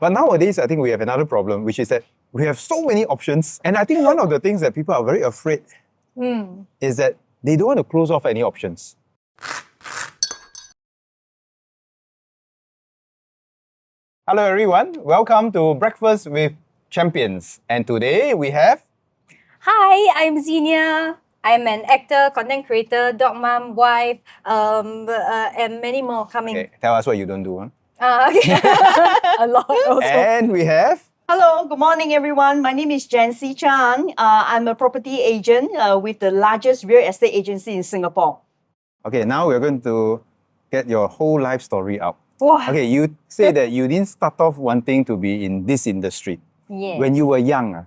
But nowadays, I think we have another problem, which is that we have so many options. And I think one of the things that people are very afraid is that they don't want to close off any options. Hello everyone, welcome to Breakfast with Champions. And today we have... Hi, I'm Xenia. I'm an actor, content creator, dog mom, wife, and many more coming. Okay, tell us what you don't do. Huh? Okay. A lot also. And we have... Hello, good morning everyone. My name is Jancey Chan. I'm a property agent with the largest real estate agency in Singapore. Okay, now we're going to get your whole life story out. Wow. Okay, you say that you didn't start off wanting to be in this industry. Yes. When you were young,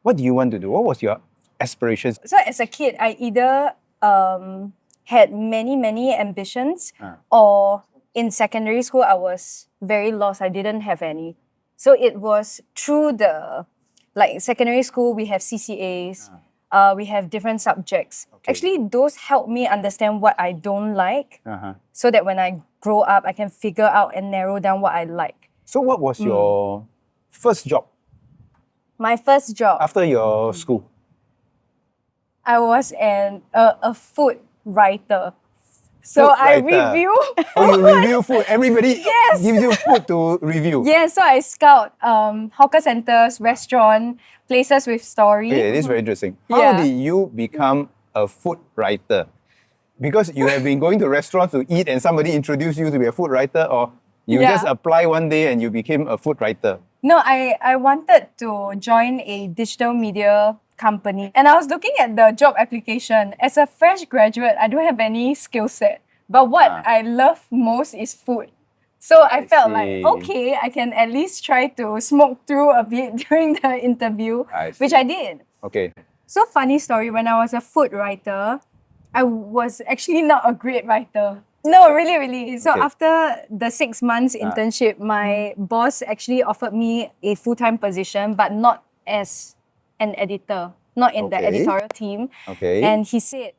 what do you want to do? What was your aspirations? So as a kid, I either had many ambitions or in secondary school, I was very lost. I didn't have any. So it was through the, secondary school, we have CCAs, we have different subjects. Okay. Actually, those help me understand what I don't like so that when I grow up, I can figure out and narrow down what I like. So what was your first job My first job, after your school? I was a food writer. So Food I writer. review. Oh, you review food. Everybody Yes. gives you food to review. Yeah, so I scout hawker centers, restaurant, places with story. Okay, this is very interesting. How Yeah. did you become a food writer? Because you have been going to restaurants to eat and somebody introduced you to be a food writer, or you just apply one day and you became a food writer? No, I wanted to join a digital media company. And I was looking at the job application. As a fresh graduate, I don't have any skill set. But what I love most is food. So I felt see. like, okay, I can at least try to smoke through a bit during the interview, I which see. I did. Okay. So funny story, when I was a food writer, I was actually not a great writer. No, really. So Okay. after the 6 months internship, my boss actually offered me a full-time position, but not as an editor, not in the Okay. editorial team. Okay. And he said,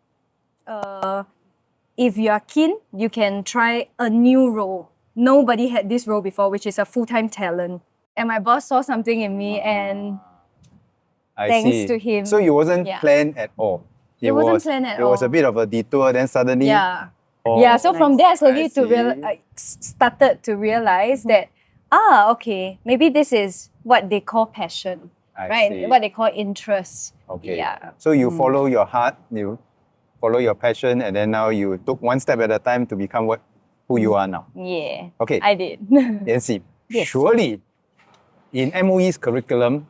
if you are keen, you can try a new role. Nobody had this role before, which is a full-time talent. And my boss saw something in me, and I thanks see. to him. So you wasn't Yeah. planned at all. It wasn't planned at It was a all. bit of a detour, then suddenly... yeah. Oh, Yeah, so from there, I slowly I see. started to realize that, okay, maybe this is what they call passion, I right? see. What they call interest. Okay. Yeah. So you follow your heart, you follow your passion, and then now you took one step at a time to become who you are now. Yeah. Okay. I did. Yancy, Yes. surely in MOE's curriculum,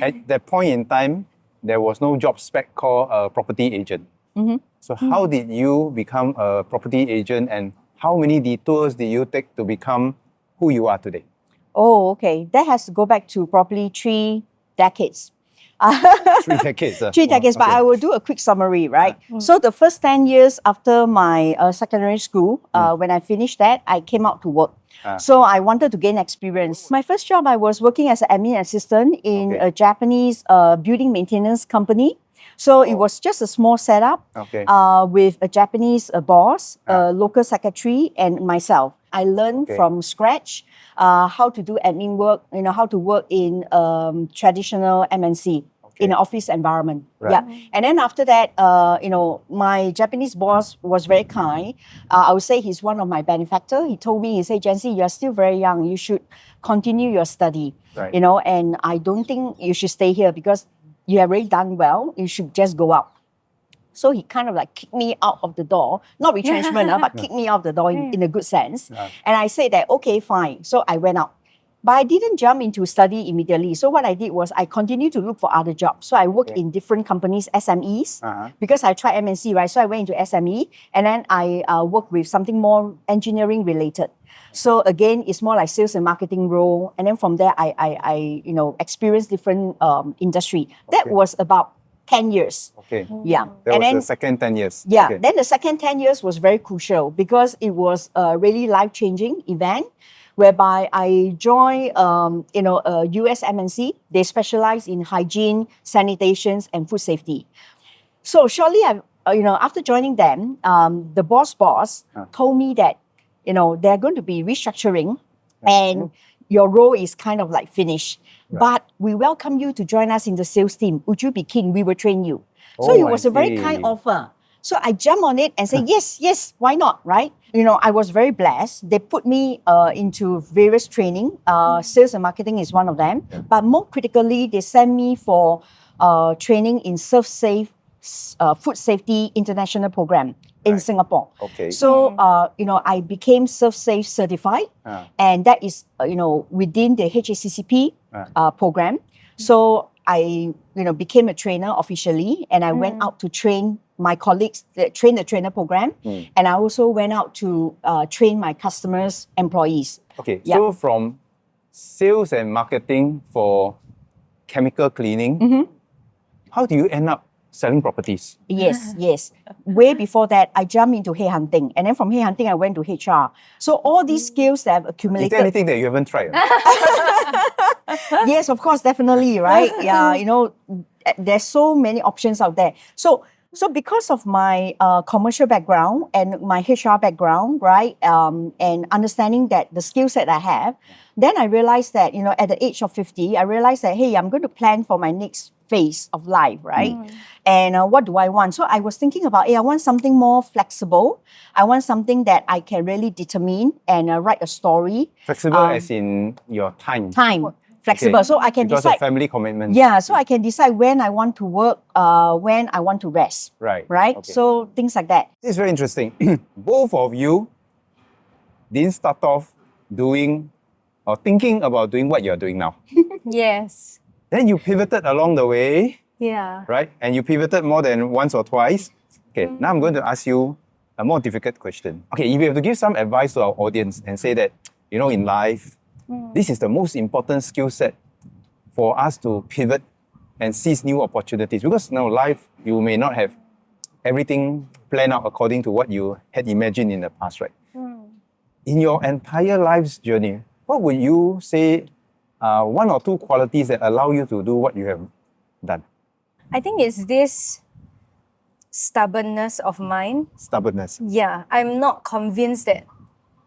at that point in time, there was no job spec called a property agent. So how did you become a property agent, and how many detours did you take to become who you are today? Oh, okay. That has to go back to probably 3 decades. 3 decades. 3 decades, but I will do a quick summary, right? So the first 10 years after my secondary school, when I finished that, I came out to work. So I wanted to gain experience. My first job, I was working as an admin assistant in a Japanese building maintenance company. So it was just a small setup with a Japanese boss, a local secretary, and myself. I learned from scratch how to do admin work, how to work in traditional MNC in an office environment. Right. Yeah. And then after that, my Japanese boss was very kind. I would say he's one of my benefactors. He told me, he said, Jancey, you're still very young. You should continue your study. Right. And I don't think you should stay here because you have already done well. You should just go out. So he kind of like kicked me out of the door, not retrenchment, but kicked me out of the door in a good sense. And I said that, okay, fine. So I went out. But I didn't jump into study immediately. So what I did was I continued to look for other jobs. So I worked in different companies, SMEs, because I tried MNC, right? So I went into SME, and then I worked with something more engineering related. So again, it's more like sales and marketing role. And then from there, I experienced different industry. That was about 10 years. Okay. Yeah. That and was then, the second 10 years. Yeah. Okay. Then the second 10 years was very crucial because it was a really life-changing event whereby I joined, a US MNC. They specialize in hygiene, sanitations, and food safety. So shortly, after joining them, the boss told me that, they're going to be restructuring, and your role is kind of like finished. But we welcome you to join us in the sales team. Would you be keen? We will train you. So Oh, it was I a very see. kind offer. So I jumped on it and said, yes, why not, right? I was very blessed. They put me into various training. Sales and marketing is one of them. But more critically, they sent me for training in food safety international program in Singapore. Okay. So, I became ServSafe certified, and that is, within the HACCP program. So I, became a trainer officially, and I went out to train my colleagues, train the trainer program, and I also went out to train my customers, employees. Okay, so from sales and marketing for chemical cleaning, how do you end up selling properties? Yes. Way before that, I jumped into headhunting, and then from headhunting, I went to HR. So all these skills that I've Is accumulated. there anything that you haven't tried? Yes, of course, definitely, right? Yeah, there's so many options out there. So because of my commercial background and my HR background, right, and understanding that the skill set I have, then I realized that, at the age of 50, I realized that, hey, I'm going to plan for my next phase of life, right? And what do I want? So I was thinking about, I want something more flexible. I want something that I can really determine and write a story. Flexible as in your time. Flexible, Okay. so I can because decide. of family commitments. Yeah, so I can decide when I want to work, when I want to rest. Right. Right? Okay. So things like that. This is very interesting. Both of you didn't start off doing or thinking about doing what you're doing now. Yes. Then you pivoted along the way, Yeah. right? And you pivoted more than once or twice. Okay, now I'm going to ask you a more difficult question. Okay, if you have to give some advice to our audience and say that, in life, this is the most important skill set for us to pivot and seize new opportunities. Because now life, you may not have everything planned out according to what you had imagined in the past, right? In your entire life's journey, what would you say one or two qualities that allow you to do what you have done? I think it's this stubbornness of mine. Stubbornness. Yeah, I'm not convinced that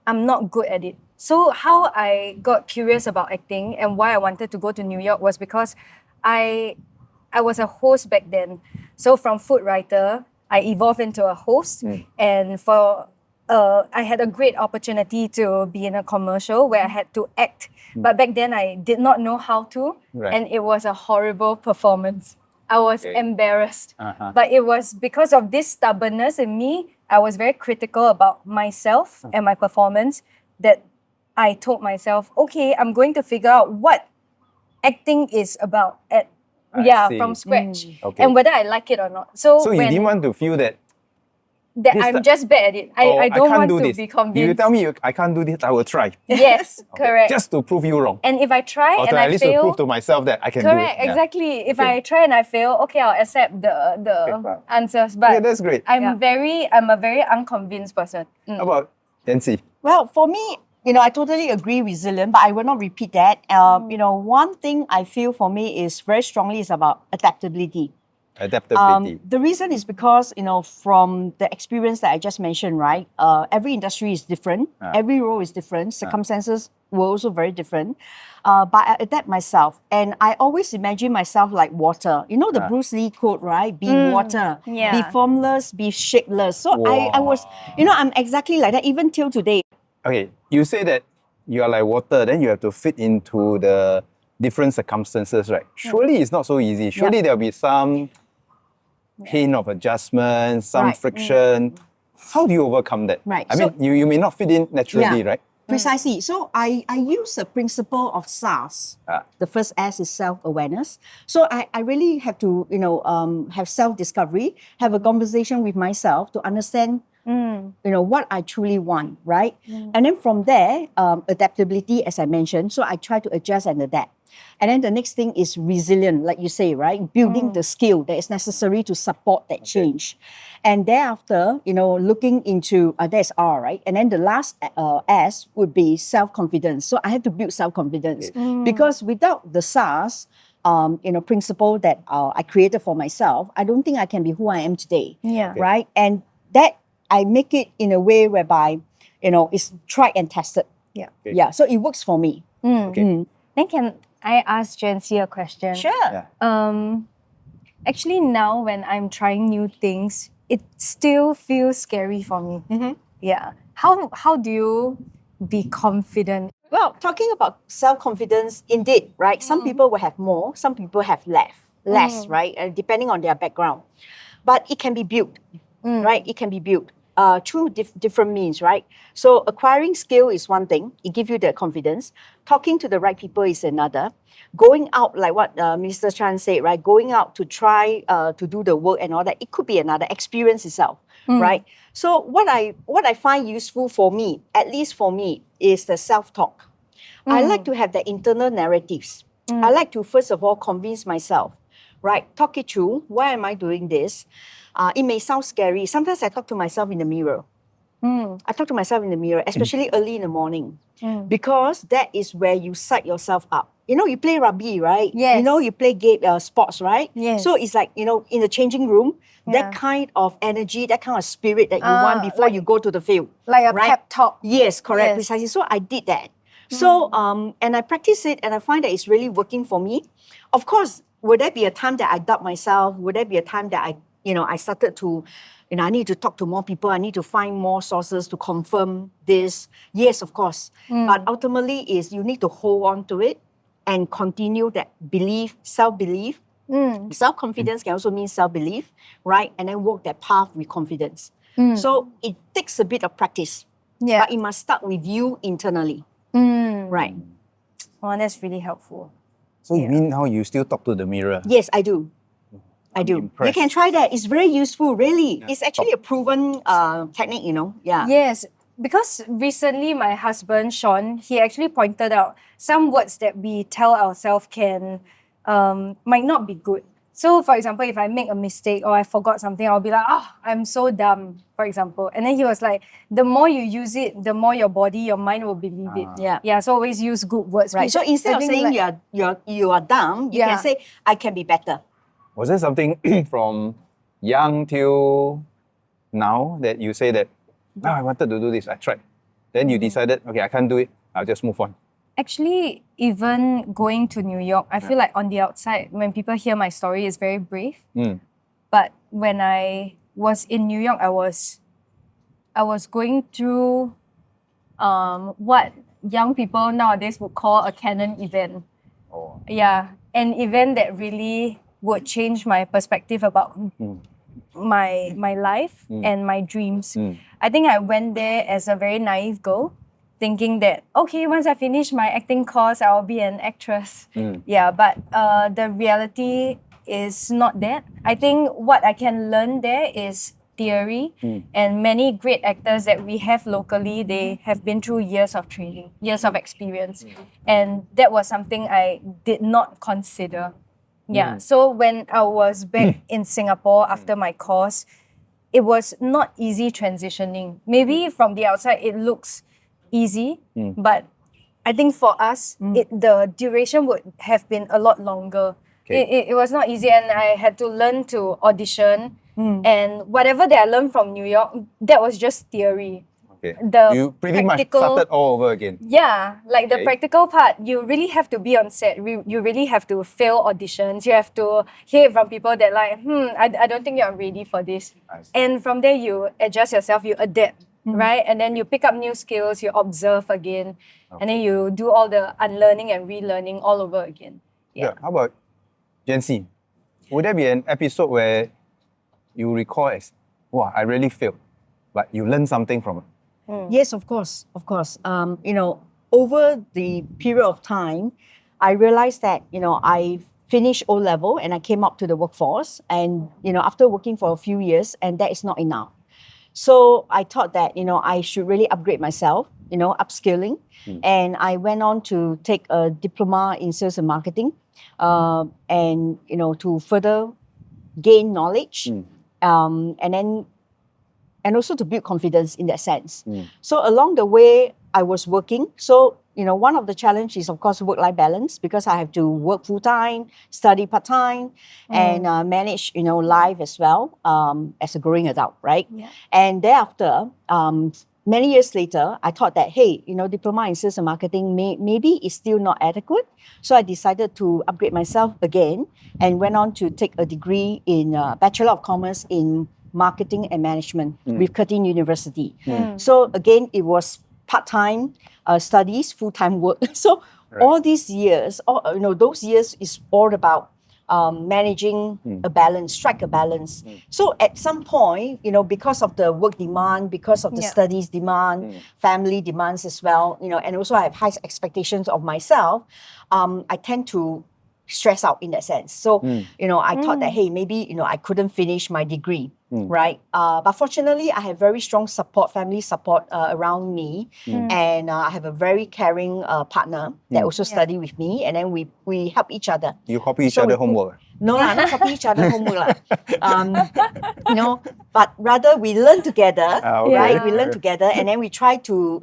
I'm not good at it. So how I got curious about acting and why I wanted to go to New York was because I was a host back then. So from food writer, I evolved into a host, and I had a great opportunity to be in a commercial where I had to act. But back then I did not know how to, and it was a horrible performance. I was embarrassed. But it was because of this stubbornness in me, I was very critical about myself and my performance, that I told myself, okay, I'm going to figure out what acting is about from scratch. Okay. And whether I like it or not. So you when didn't want to feel that I'm just bad at it. I don't want to be If convinced. you tell me I can't do this, I will try. Yes, correct. Just to prove you wrong. And if I try Or and to I at least to fail, prove to myself that I can do it. correct, Yeah. exactly. If Okay. I try and I fail, okay, I'll accept the answers. But Yeah, that's great. I'm a very unconvinced person. How about Jancey? Well, for me, I totally agree with Zillian, but I will not repeat that. One thing I feel for me is very strongly is about adaptability. Adaptability. The reason is because, from the experience that I just mentioned, right? Every industry is different. Every role is different. Circumstances were also very different. But I adapt myself. And I always imagine myself like water. You know the Bruce Lee quote, right? Be water. yeah. Be formless, be shapeless. So I was, I'm exactly like that even till today. Okay, you say that you are like water, then you have to fit into the different circumstances, right? Surely it's not so easy. Surely there'll be some pain of adjustment, some friction. How do you overcome that? Right. I mean, you may not fit in naturally, right? Precisely. So I use the principle of SARS. The first S is self-awareness. So I really have to, have self-discovery, have a conversation with myself to understand, what I truly want, right? And then from there, adaptability, as I mentioned. So I try to adjust and adapt. And then the next thing is resilient, like you say, right? Building the skill that is necessary to support that change. And thereafter, looking into, there's R, right? And then the last S would be self-confidence. So I have to build self-confidence because without the SARS, principle that I created for myself, I don't think I can be who I am today. Yeah. Right? And that I make it in a way whereby, it's tried and tested. Yeah. Yeah. So it works for me. Okay. Then can I ask Jancey a question? Sure. Yeah. Actually, now when I'm trying new things, it still feels scary for me. Yeah. How do you be confident? Well, talking about self-confidence, indeed, right? Some people will have more, some people have less, right? Depending on their background. But it can be built, right? It can be built through different means, right? So acquiring skill is one thing. It gives you the confidence. Talking to the right people is another. Going out, like what Mr. Chan said, right? Going out to try to do the work and all that, it could be another experience itself, right? So what I find useful for me, at least for me, is the self-talk. I like to have the internal narratives. I like to, first of all, convince myself, right? Talk it through. Why am I doing this? It may sound scary. Sometimes I talk to myself in the mirror. I talk to myself in the mirror, especially early in the morning, because that is where you psych yourself up. You know, you play rugby, right? Yes. You know, you play sports, right? Yes. So it's like, you know, in the changing room, Yeah. that kind of energy, that kind of spirit that you want before you go to the field. Like a right? pep talk. Yes, correct, Yes. precisely. So I did that. So, and I practice it and I find that it's really working for me. Of course, would there be a time that I doubt myself? Would there be a time that I started to, I need to talk to more people. I need to find more sources to confirm this. Yes, of course. But ultimately is you need to hold on to it and continue that belief, self-belief. Self-confidence can also mean self-belief, right? And then walk that path with confidence. So it takes a bit of practice. Yeah. But it must start with you internally. Right. Oh, that's really helpful. So you mean now you still talk to the mirror? Yes, I do. I do. You impressed. can try that. It's very useful, really. It's actually a proven technique, Yeah. Yes, because recently my husband, Sean, he actually pointed out some words that we tell ourselves might not be good. So, for example, if I make a mistake or I forgot something, I'll be like, I'm so dumb, for example. And then he was like, the more you use it, the more your body, your mind will believe it. Yeah. Yeah, so always use good words. Right. Which So instead I of think, saying like, you are dumb, you Yeah. can say, I can be better. Was there something from young till now that you say that, I wanted to do this, I tried. Then you decided, okay, I can't do it, I'll just move on. actually, even going to New York, I feel like on the outside, when people hear my story, it's very brave. But when I was in New York, I was going through what young people nowadays would call a canon event. Oh. Yeah, an event that really would change my perspective about my life and my dreams. I think I went there as a very naive girl, thinking that, okay, once I finish my acting course, I'll be an actress. Yeah, but the reality is not that. I think what I can learn there is theory, and many great actors that we have locally, they have been through years of training, years of experience. And that was something I did not consider. Yeah, so when I was back in Singapore after my course, it was not easy transitioning. Maybe from the outside it looks easy, but I think for us, the duration would have been a lot longer. Okay. It was not easy, and I had to learn to audition. And whatever that I learned from New York, that was just theory. Okay. The You pretty much practical- started all over again. Yeah, like the Okay. practical part, you really have to be on set. You really have to fail auditions. You have to hear it from people that like, I don't think you're ready for this. I see. And from there, you adjust yourself, you adapt, right? And then you pick up new skills, you observe again, and then you do all the unlearning and relearning all over again. Yeah. How about Jancey? Would there be an episode where you recall as, wow, I really failed, but you learned something from it? Yes, of course, of course. Over the period of time, I realized that, I finished O-level and I came up to the workforce, and, after working for a few years, and that is not enough. So I thought that, I should really upgrade myself, upskilling. And I went on to take a diploma in sales and marketing, and, to further gain knowledge, and also to build confidence in that sense. So along the way, I was working. So, one of the challenges is, of course, work-life balance, because I have to work full-time, study part-time, and manage, life as well, as a growing adult, right? Yeah. And thereafter, many years later, I thought that, hey, diploma in sales and marketing maybe is still not adequate. So I decided to upgrade myself again and went on to take a degree in Bachelor of Commerce in Marketing and Management with Curtin University. So again, it was part-time studies, full-time work. So all these years, those years is all about managing a balance, strike a balance. So at some point, because of the work demand, because of the studies demand, family demands as well, and also I have high expectations of myself, I tend to stress out in that sense. So, I thought that, hey, maybe, I couldn't finish my degree, right? But fortunately, I have very strong support, family support around me. And I have a very caring partner that also study with me. And then we help each other. You copy each other homework? No, not copy each other homework. But rather we learn together, right? We learn together and then we try to,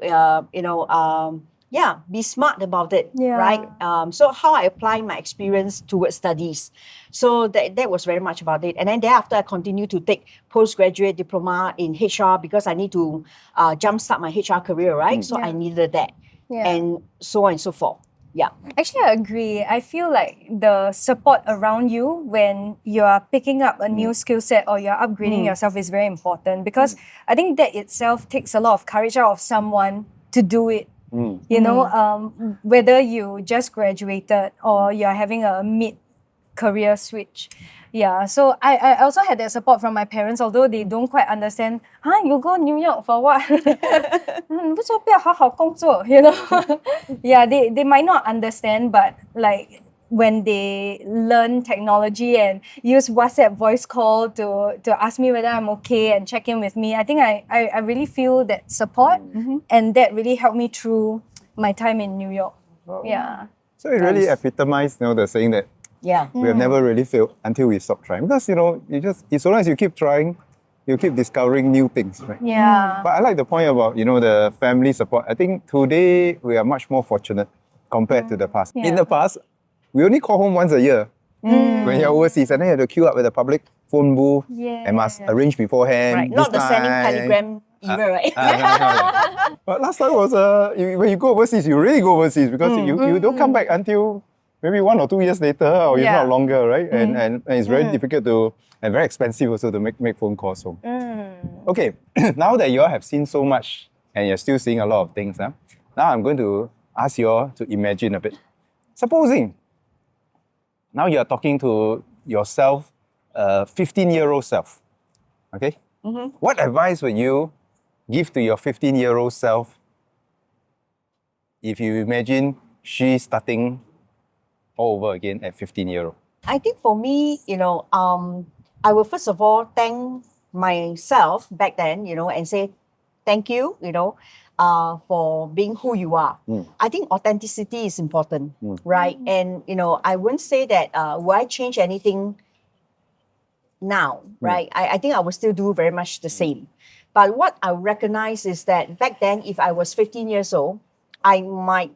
be smart about it, right? So how I apply my experience towards studies. So that was very much about it. And then thereafter, I continued to take postgraduate diploma in HR because I need to jumpstart my HR career, right? So I needed that. And so on and so forth. Yeah. Actually, I agree. I feel like the support around you when you're picking up a new skill set or you're upgrading yourself is very important because I think that itself takes a lot of courage out of someone to do it. Whether you just graduated or you're having a mid-career switch. Yeah, so I also had that support from my parents, although they don't quite understand, you go New York for what? Yeah, they might not understand, but like when they learn technology and use WhatsApp voice call to ask me whether I'm okay and check in with me, I think I really feel that support and that really helped me through my time in New York. Yeah. So it really epitomized, the saying that we have never really failed until we stop trying. Because, so long as you keep trying, you keep discovering new things, right? Yeah. But I like the point about, the family support. I think today we are much more fortunate compared to the past. In the past, we only call home once a year when you're overseas, and then you have to queue up at the public phone booth and must arrange beforehand. Right, not the sending telegram era, right? But last time was when you go overseas, you really go overseas because you don't come back until maybe 1 or 2 years later, or if not longer, right? And it's very difficult and very expensive also to make phone calls home. Okay, now that you all have seen so much and you're still seeing a lot of things, now I'm going to ask you all to imagine a bit. Supposing now you're talking to yourself, 15-year-old self, okay? What advice would you give to your 15-year-old self if you imagine she starting all over again at 15-year-old? I think for me, I will first of all thank myself back then, and say thank you, for being who you are. I think authenticity is important, right? And, I wouldn't say that, will I change anything now, right? I think I will still do very much the same. But what I recognize is that back then, if I was 15 years old, I might,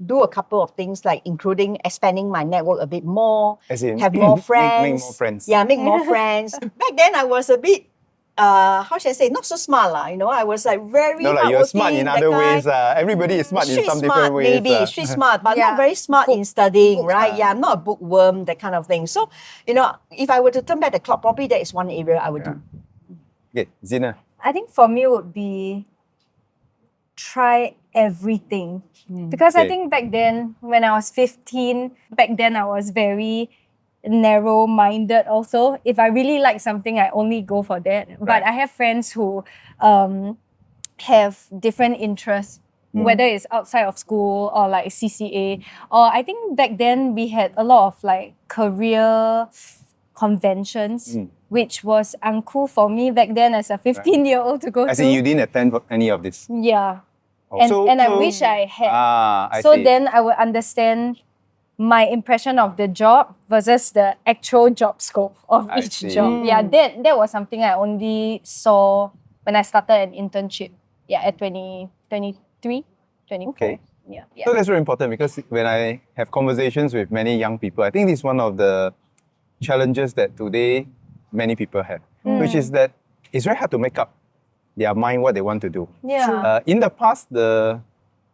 do a couple of things like including expanding my network a bit more, have more friends. Make more friends. Yeah, make more friends. Back then, I was a bit, how should I say, not so smart lah. I was like very you're smart in other ways. Everybody is smart in some different ways. Maybe street smart, but not very smart in studying, right? Yeah, I'm not a bookworm, that kind of thing. So, if I were to turn back the clock, probably that is one area I would do. Okay, Zena. I think for me would be try everything. Because I think back then, when I was 15, I was very narrow-minded also. If I really like something, I only go for that. Right. But I have friends who have different interests, whether it's outside of school or like CCA. Or I think back then we had a lot of like career conventions, which was uncool for me back then as a 15-year-old to go to. As in you didn't attend any of this? Yeah. Oh, and I wish I had. Then I would understand my impression of the job versus the actual job scope of each job. Yeah, that was something I only saw when I started an internship. Yeah, at 23, 24. Okay. Yeah. So that's very important because when I have conversations with many young people, I think this is one of the challenges that today many people have, which is that it's very hard to make up their mind what they want to do. Yeah. In the past, the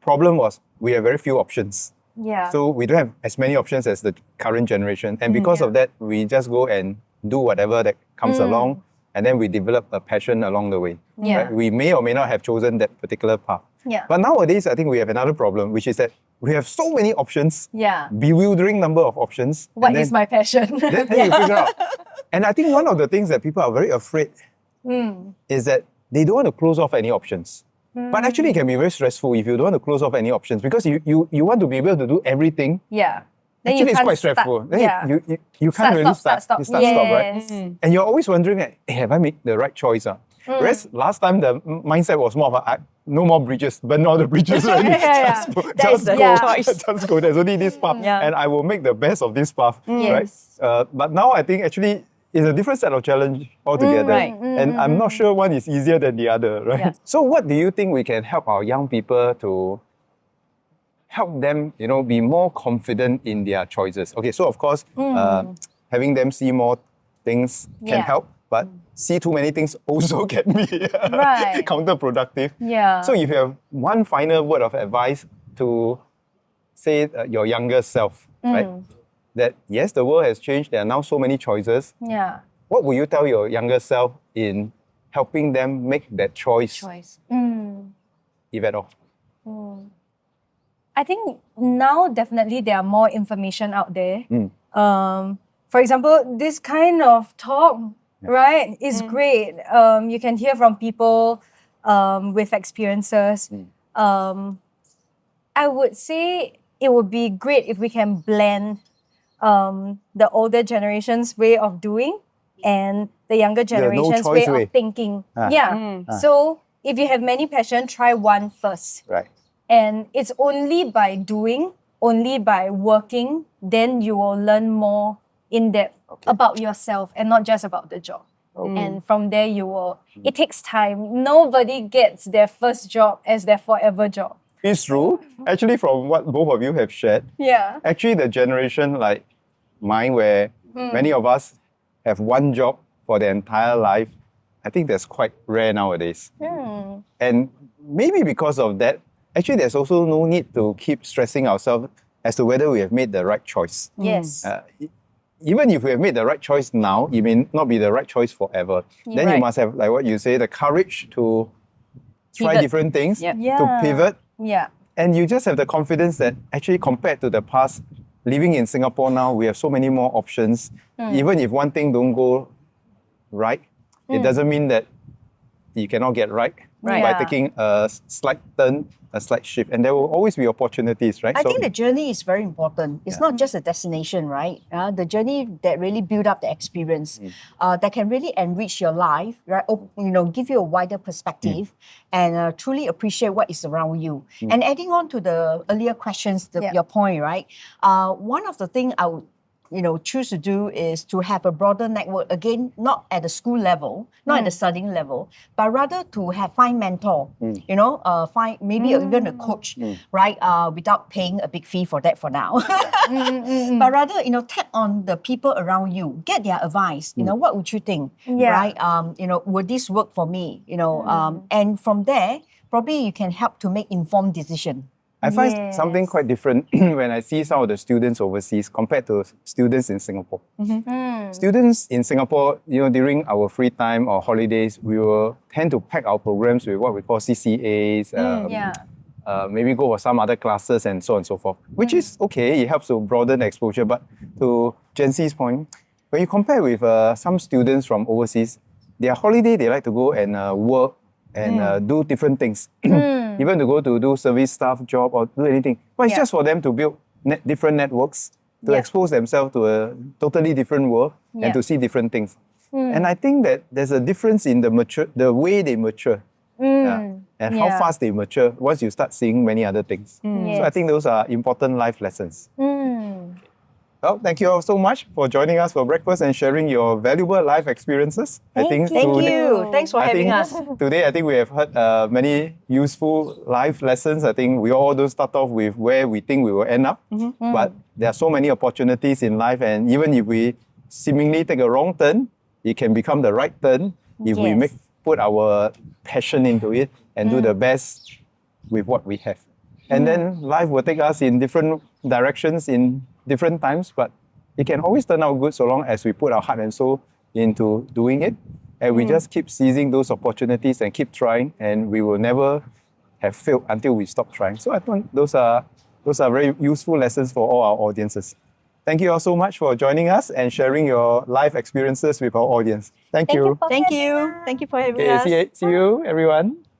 problem was we have very few options. Yeah. So we don't have as many options as the current generation. And because of that, we just go and do whatever that comes along. And then we develop a passion along the way. Yeah. Right? We may or may not have chosen that particular path. Yeah. But nowadays, I think we have another problem, which is that we have so many options, Yeah. bewildering number of options. What and is my passion? then you figure out. And I think one of the things that people are very afraid is that they don't want to close off any options. But actually, it can be very stressful if you don't want to close off any options because you want to be able to do everything. Yeah. Then Actually, you it's can't quite stressful. Start, Then yeah. you can't really start. Stop. You start, stop, right? Yes. And you're always wondering, hey, have I made the right choice? Whereas last time the mindset was more of no more bridges, burn all the bridges already. Yeah. That's the Yeah. choice. Just go. There's only this path, Yeah. and I will make the best of this path. Yes. Right? But now I think actually it's a different set of challenge altogether, Right. and I'm not sure one is easier than the other. Right. Yeah. So what do you think we can help our young people to help them, be more confident in their choices? Okay, so of course, having them see more things can Yeah. help, but see too many things also can be Right. counterproductive. Yeah. So if you have one final word of advice to say your younger self, right? That yes, the world has changed. There are now so many choices. Yeah. What will you tell your younger self in helping them make that choice, if at all? I think now definitely there are more information out there. For example, this kind of talk, right, is great. You can hear from people with experiences. I would say it would be great if we can blend the older generation's way of doing and the younger generation's way choice way. of thinking. So if you have many passion, try one first. Right. And it's only by doing, only by working, then you will learn more in depth about yourself and not just about the job. And from there you will, it takes time. Nobody gets their first job as their forever job. It's true. Actually, from what both of you have shared, Yeah. actually the generation like mine where many of us have one job for their entire life, I think that's quite rare nowadays. And maybe because of that, actually there's also no need to keep stressing ourselves as to whether we have made the right choice. Yes. Even if we have made the right choice now, it may not be the right choice forever. Then you Right. must have, like what you say, the courage to try Pivot. different things, Yep. to pivot. Yeah. And you just have the confidence that actually compared to the past, living in Singapore now, we have so many more options. Even if one thing don't go right, it doesn't mean that you cannot get right by Yeah. taking a slight turn, a slight shift. And there will always be opportunities, right? I think the journey is very important. It's not just a destination, right? The journey that really build up the experience, that can really enrich your life, right? Give you a wider perspective and truly appreciate what is around you. And adding on to the earlier questions, your point, right? One of the things I would choose to do is to have a broader network, again, not at the school level, not at the studying level, but rather to find mentor, find maybe even a coach, right? Without paying a big fee for that for now. But rather, tap on the people around you, get their advice, what would you think, right? Would this work for me? And from there, probably you can help to make informed decision. I find something quite different when I see some of the students overseas compared to students in Singapore. Students in Singapore, during our free time or holidays, we will tend to pack our programs with what we call CCAs, maybe go for some other classes and so on and so forth, which is okay. It helps to broaden the exposure. But to Jancey's point, when you compare with some students from overseas, their holiday, they like to go and work and do different things. Even to go to do service staff job or do anything. But it's just for them to build different networks, to expose themselves to a totally different world and to see different things. And I think that there's a difference in the way they mature. And how fast they mature once you start seeing many other things. So I think those are important life lessons. Well, thank you all so much for joining us for breakfast and sharing your valuable life experiences. Thank you. Thanks for having us. Today, I think we have heard many useful life lessons. I think we all don't start off with where we think we will end up, but there are so many opportunities in life, and even if we seemingly take a wrong turn, it can become the right turn if we put our passion into it and do the best with what we have. And then life will take us in different directions in different times, but it can always turn out good so long as we put our heart and soul into doing it. And we just keep seizing those opportunities and keep trying, and we will never have failed until we stop trying. So I think those are very useful lessons for all our audiences. Thank you all so much for joining us and sharing your life experiences with our audience. Thank you. Thank you. Thank you for having us. See you everyone.